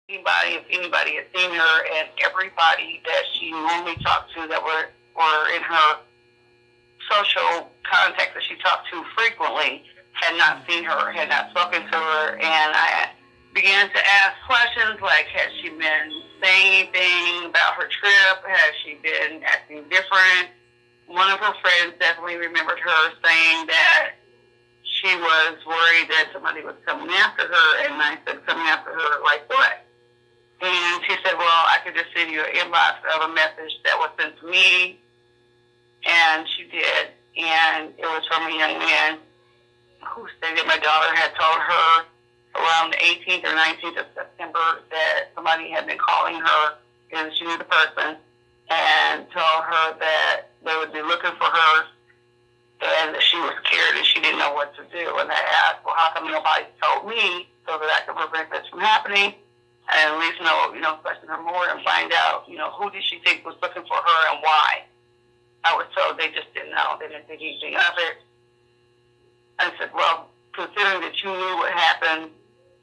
if anybody had seen her, and everybody that she normally talked to that were in her social contacts that she talked to frequently had not seen her, had not spoken to her, and I began to ask questions like, has she been saying anything about her trip? Has she been acting different? One of her friends definitely remembered her saying that she was worried that somebody was coming after her, and I said, coming after her, like what? And she said, well, I could just send you an inbox of a message that was sent to me, and she did, and it was from a young man who stated my daughter had told her around the 18th or 19th of September that somebody had been calling her, and she knew the person, and told her that they would be looking for her, and that she was scared and she didn't know what to do. And I asked, well, how come nobody told me so that I could prevent this from happening, and at least know, question her more and find out, who did she think was looking for her and why? I was told they just didn't know. They didn't think anything of it. I said, well, considering that you knew what happened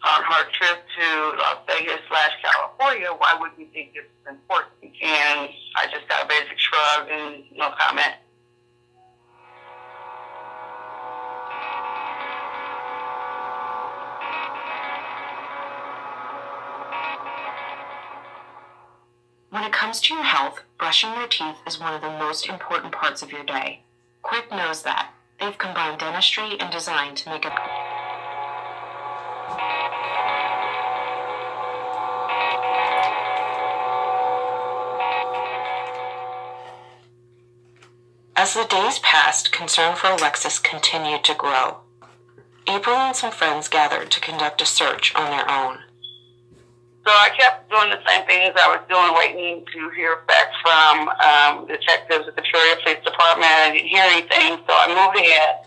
on her trip to Las Vegas/California, why would you think this is important? And I just got a basic shrug and no comment. When it comes to your health, brushing your teeth is one of the most important parts of your day. Quip knows that. They've combined dentistry and design to make it. As the days passed, concern for Alexis continued to grow. April and some friends gathered to conduct a search on their own. So I kept doing the same things I was doing, waiting to hear back from detectives at the Peoria Police Department. I didn't hear anything, so I moved ahead,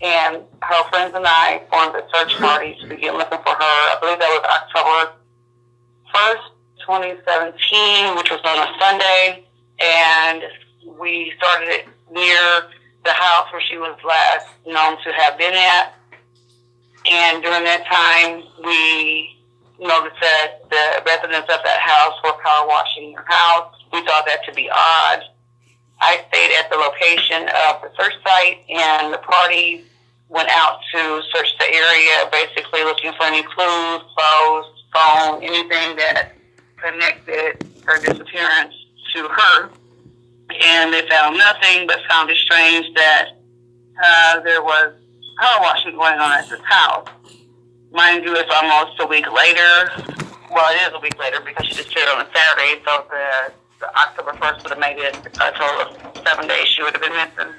and her friends and I formed a search party to begin looking for her. I believe that was October 1st, 2017, which was on a Sunday, and we started it near the house where she was last known to have been at. And during that time, we noticed that the residents of that house were power washing their house. We thought that to be odd. I stayed at the location of the search site, and the party went out to search the area, basically looking for any clues, clothes, phone, anything that connected her disappearance to her. And they found nothing, but found it strange that there was power washing going on at this house. Mind you, it's almost a week later. Well, it is a week later because she disappeared on a Saturday, so the October 1st would have made it a total of 7 days she would have been missing.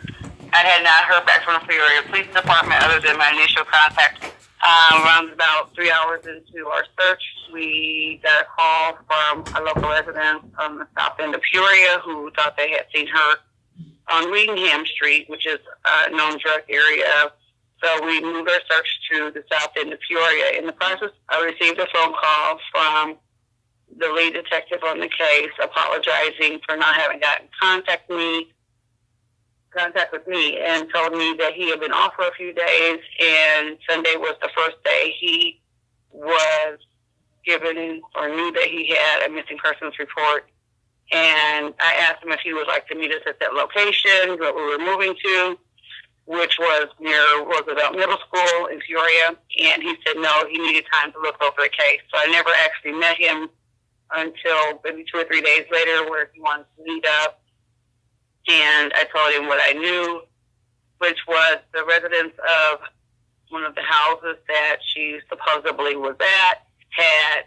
I had not heard back from the Peoria Police Department other than my initial contact. Around about 3 hours into our search, we got a call from a local resident on the south end of Peoria who thought they had seen her on Readingham Street, which is a known drug area. So we moved our search to the south end of Peoria. In the process, I received a phone call from the lead detective on the case apologizing for not having gotten contact with me, and told me that he had been off for a few days, and Sunday was the first day he was given or knew that he had a missing persons report. And I asked him if he would like to meet us at that location that we were moving to, which was near Roosevelt Middle School in Peoria, and he said no, he needed time to look over the case. So I never actually met him until maybe 2 or 3 days later, where he wanted to meet up, and I told him what I knew, which was the residents of one of the houses that she supposedly was at had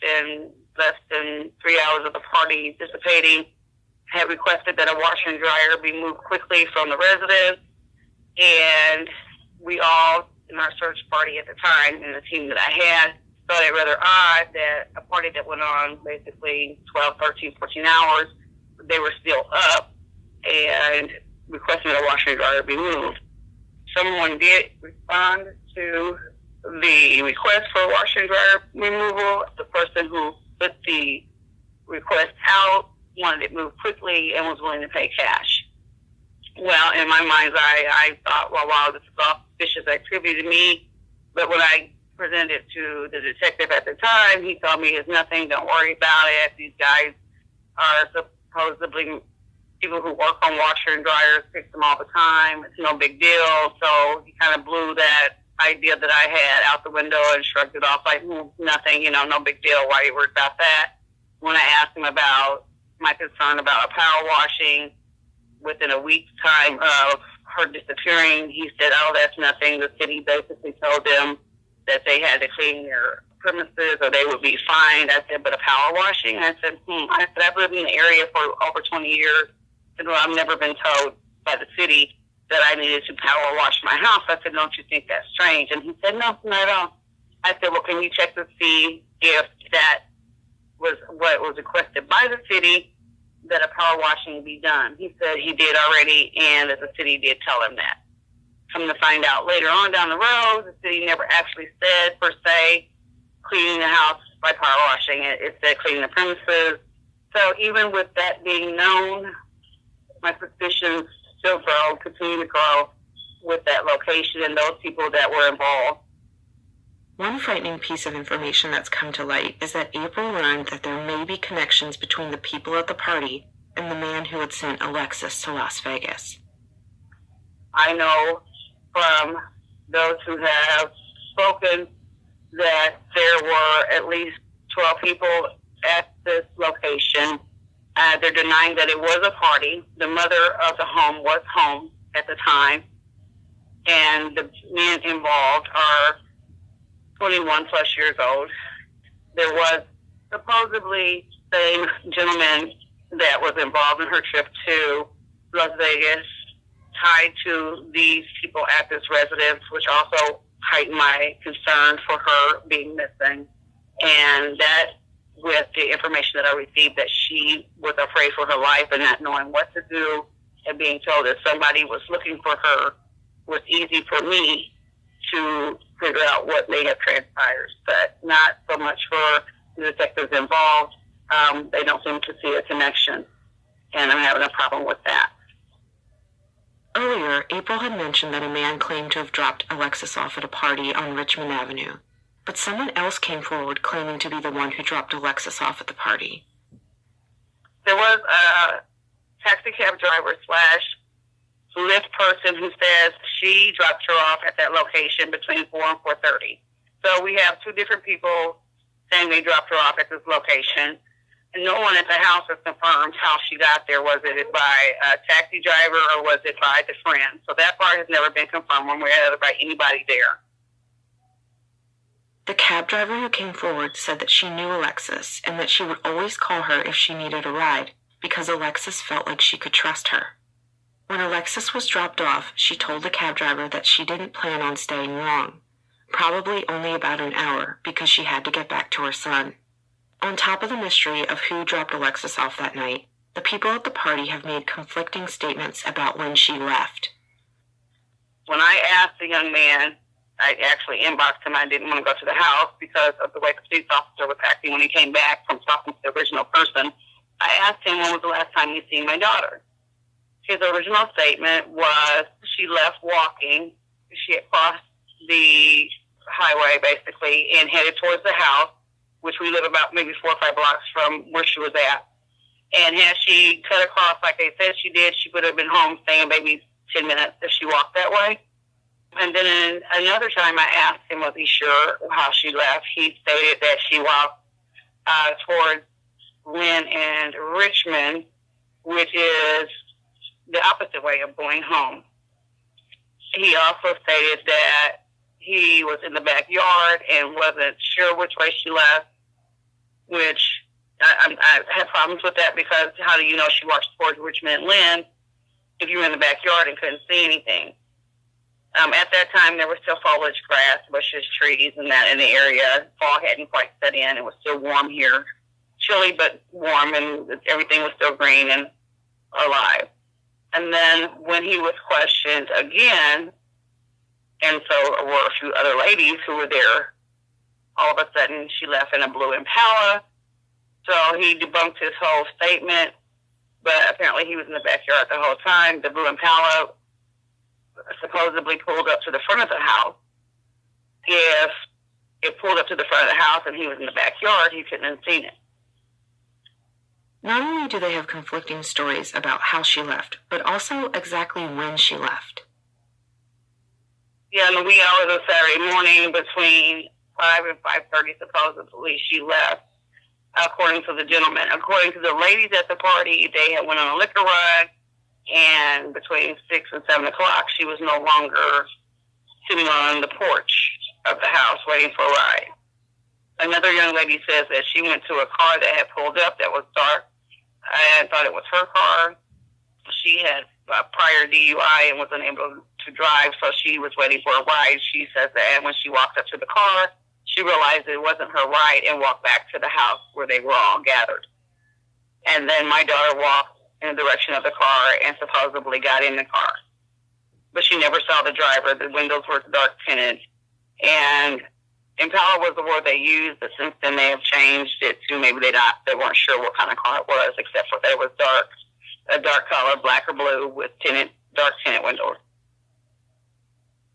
been less than 3 hours of the party dissipating, had requested that a washer and dryer be moved quickly from the residence. And we all, in our search party at the time, and the team that I had, thought it rather odd that a party that went on basically 12, 13, 14 hours, they were still up and requesting that a washer and dryer be moved. Someone did respond to the request for a washer and dryer removal. The person who put the request out wanted it moved quickly and was willing to pay cash. Well, in my mind's eye, I thought, well, wow, this is all suspicious activity to me. But when I presented it to the detective at the time. He told me it's nothing, don't worry about it. These guys are supposedly people who work on washer and dryers, fix them all the time. It's no big deal. So he kind of blew that idea that I had out the window and shrugged it off like nothing, no big deal. Why are you worried about that? When I asked him about my concern about a power washing within a week's time of her disappearing, he said, oh, that's nothing. The city basically told them that they had to clean their premises or they would be fined. I said, but a power washing? I said, I've lived in the area for over 20 years. I said, well, I've never been told by the city that I needed to power wash my house. I said, don't you think that's strange? And he said, no, not at all. I said, well, can you check to see if that was what was requested by the city, that a power washing be done? He said he did already, and that the city did tell him that. Come to find out later on down the road, the city never actually said, per se, cleaning the house by power washing. It said cleaning the premises. So even with that being known, my suspicions still continue to grow with that location and those people that were involved. One frightening piece of information that's come to light is that April learned that there may be connections between the people at the party and the man who had sent Alexis to Las Vegas. I know from those who have spoken that there were at least 12 people at this location. They're denying that it was a party. The mother of the home was home at the time, and the men involved are 21 plus years old. There was supposedly the gentleman that was involved in her trip to Las Vegas tied to these people at this residence, which also heightened my concern for her being missing. And that, with the information that I received, that she was afraid for her life and not knowing what to do, and being told that somebody was looking for her, was easy for me to figure out what may have transpired, but not so much for the detectives involved. They don't seem to see a connection, and I'm having a problem with that. Earlier, April had mentioned that a man claimed to have dropped Alexis off at a party on Richmond Avenue, but someone else came forward claiming to be the one who dropped Alexis off at the party. There was a taxi cab driver / Lyft person who says she dropped her off at that location between 4 and 4:30. So we have two different people saying they dropped her off at this location. And no one at the house has confirmed how she got there. Was it by a taxi driver or was it by the friend? So that part has never been confirmed one way or the other by anybody there. The cab driver who came forward said that she knew Alexis and that she would always call her if she needed a ride because Alexis felt like she could trust her. When Alexis was dropped off, she told the cab driver that she didn't plan on staying long, probably only about an hour because she had to get back to her son. On top of the mystery of who dropped Alexis off that night, the people at the party have made conflicting statements about when she left. When I asked the young man, I actually inboxed him. I didn't want to go to the house because of the way the police officer was acting when he came back from talking to the original person. I asked him when was the last time you seen my daughter. His original statement was she left walking. She had crossed the highway, basically, and headed towards the house, which we live about maybe 4 or 5 blocks from where she was at. And had she cut across like they said she did, she would have been home staying maybe 10 minutes if she walked that way. And then another time I asked him, was he sure how she left? He stated that she walked towards Lynn and Richmond, which is the opposite way of going home. He also stated that he was in the backyard and wasn't sure which way she left, which I had problems with that because how do you know she walked towards Richmond and Lynn if you were in the backyard and couldn't see anything? At that time, there was still foliage, grass, bushes, trees, and that in the area. Fall hadn't quite set in. It was still warm here. Chilly, but warm, and everything was still green and alive. And then when he was questioned again, and so were a few other ladies who were there, all of a sudden she left in a blue Impala. So he debunked his whole statement, but apparently he was in the backyard the whole time. The blue Impala supposedly pulled up to the front of the house. If it pulled up to the front of the house and he was in the backyard, he couldn't have seen it. Not only do they have conflicting stories about how she left, but also exactly when she left. Yeah, in the wee hours of Saturday morning between 5 and 5:30, supposedly, she left, according to the gentleman. According to the ladies at the party, they had went on a liquor run, and between 6 and 7 o'clock, she was no longer sitting on the porch of the house waiting for a ride. Another young lady says that she went to a car that had pulled up that was dark and thought it was her car. She had a prior DUI and was unable to drive, so she was waiting for a ride. She says that when she walked up to the car, she realized it wasn't her ride and walked back to the house where they were all gathered. And then my daughter walked in the direction of the car and supposedly got in the car. But she never saw the driver. The windows were dark tinted. And Impala was the word they used, but since then they have changed it to maybe they weren't sure what kind of car it was, except for that it was a dark color, black or blue, with dark tinted windows.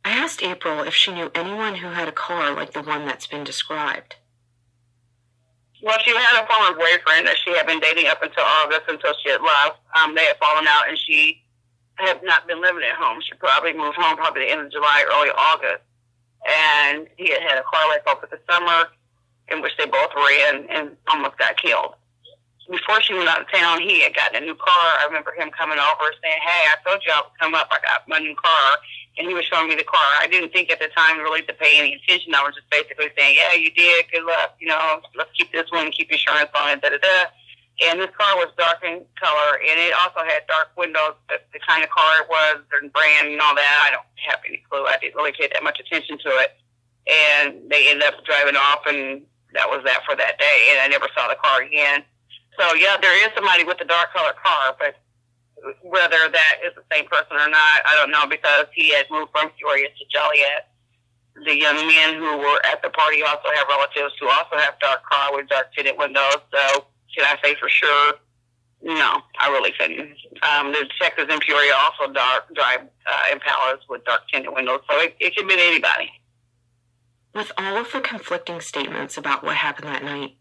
I asked April if she knew anyone who had a car like the one that's been described. Well, she had a former boyfriend that she had been dating up until August, until she had left. They had fallen out, and she had not been living at home. She probably moved home probably the end of July, early August. And he had a car wreck over the summer in which they both ran and almost got killed. Before she went out of town, he had gotten a new car. I remember him coming over saying, "Hey, I told you I would come up. I got my new car." And he was showing me the car. I didn't think at the time really to pay any attention. I was just basically saying, "Yeah, you did. Good luck. Let's keep this one and keep insurance on it, da-da-da." And this car was dark in color, and it also had dark windows. The kind of car it was, and brand and all that, I don't have any clue. I didn't really pay that much attention to it. And they ended up driving off, and that was that for that day. And I never saw the car again. So, yeah, there is somebody with a dark-colored car, but whether that is the same person or not, I don't know, because he had moved from Peoria to Joliet. The young men who were at the party also have relatives who also have dark car with dark tinted windows. So, can I say for sure? No, I really couldn't. The detectives in Peoria also drive Impalas with dark tinted windows, so it could have been anybody. With all of the conflicting statements about what happened that night,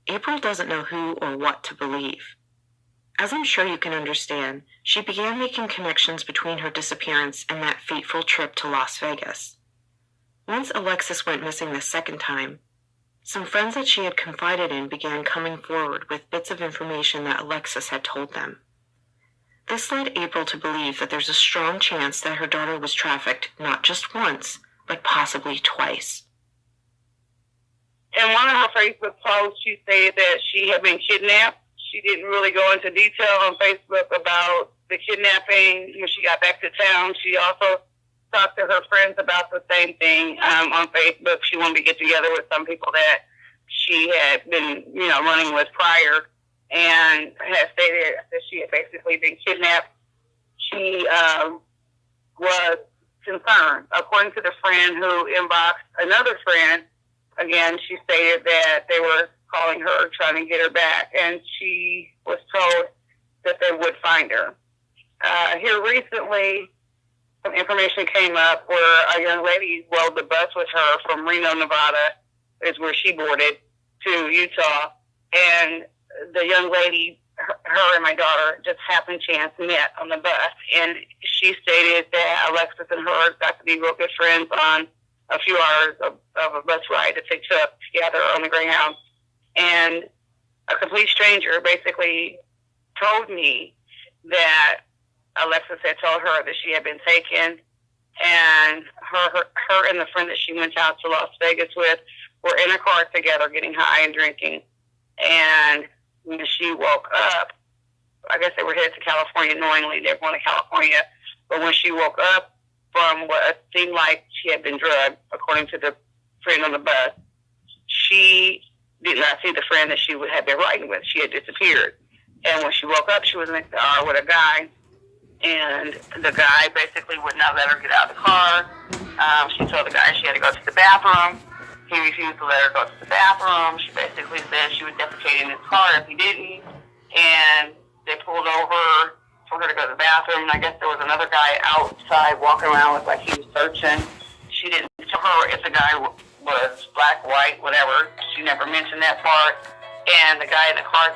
April doesn't know who or what to believe. As I'm sure you can understand, she began making connections between her disappearance and that fateful trip to Las Vegas. Once Alexis went missing the second time, some friends that she had confided in began coming forward with bits of information that Alexis had told them. This led April to believe that there's a strong chance that her daughter was trafficked not just once, but possibly twice. In one of her Facebook posts, she stated that she had been kidnapped. She didn't really go into detail on Facebook about the kidnapping. When she got back to town, she also talked to her friends about the same thing on Facebook. She wanted to get together with some people that she had been, running with prior, and had stated that she had basically been kidnapped. She was concerned. According to the friend who inboxed another friend, again, she stated that they were calling her, trying to get her back, and she was told that they would find her. Here recently, some information came up where a young lady rode the bus with her from Reno, Nevada, is where she boarded, to Utah, and the young lady, her and my daughter, just happened chance met on the bus, and she stated that Alexis and her got to be real good friends on a few hours of a bus ride that they took together on the Greyhound. And a complete stranger basically told me that Alexis had told her that she had been taken, and her and the friend that she went out to Las Vegas with were in a car together getting high and drinking. And when she woke up, I guess they were headed to California knowingly. They were going to California. But when she woke up from what seemed like she had been drugged, according to the friend on the bus, she did not see the friend that she had been riding with. She had disappeared. And when she woke up, she was in the car with a guy, and the guy basically would not let her get out of the car. She told the guy she had to go to the bathroom. He refused to let her go to the bathroom. She basically said she would defecate in his car if he didn't. And they pulled over for her to go to the bathroom. And I guess there was another guy outside walking around with like he was searching. She didn't tell her if the guy was black, white, whatever. She never mentioned that part. And the guy in the car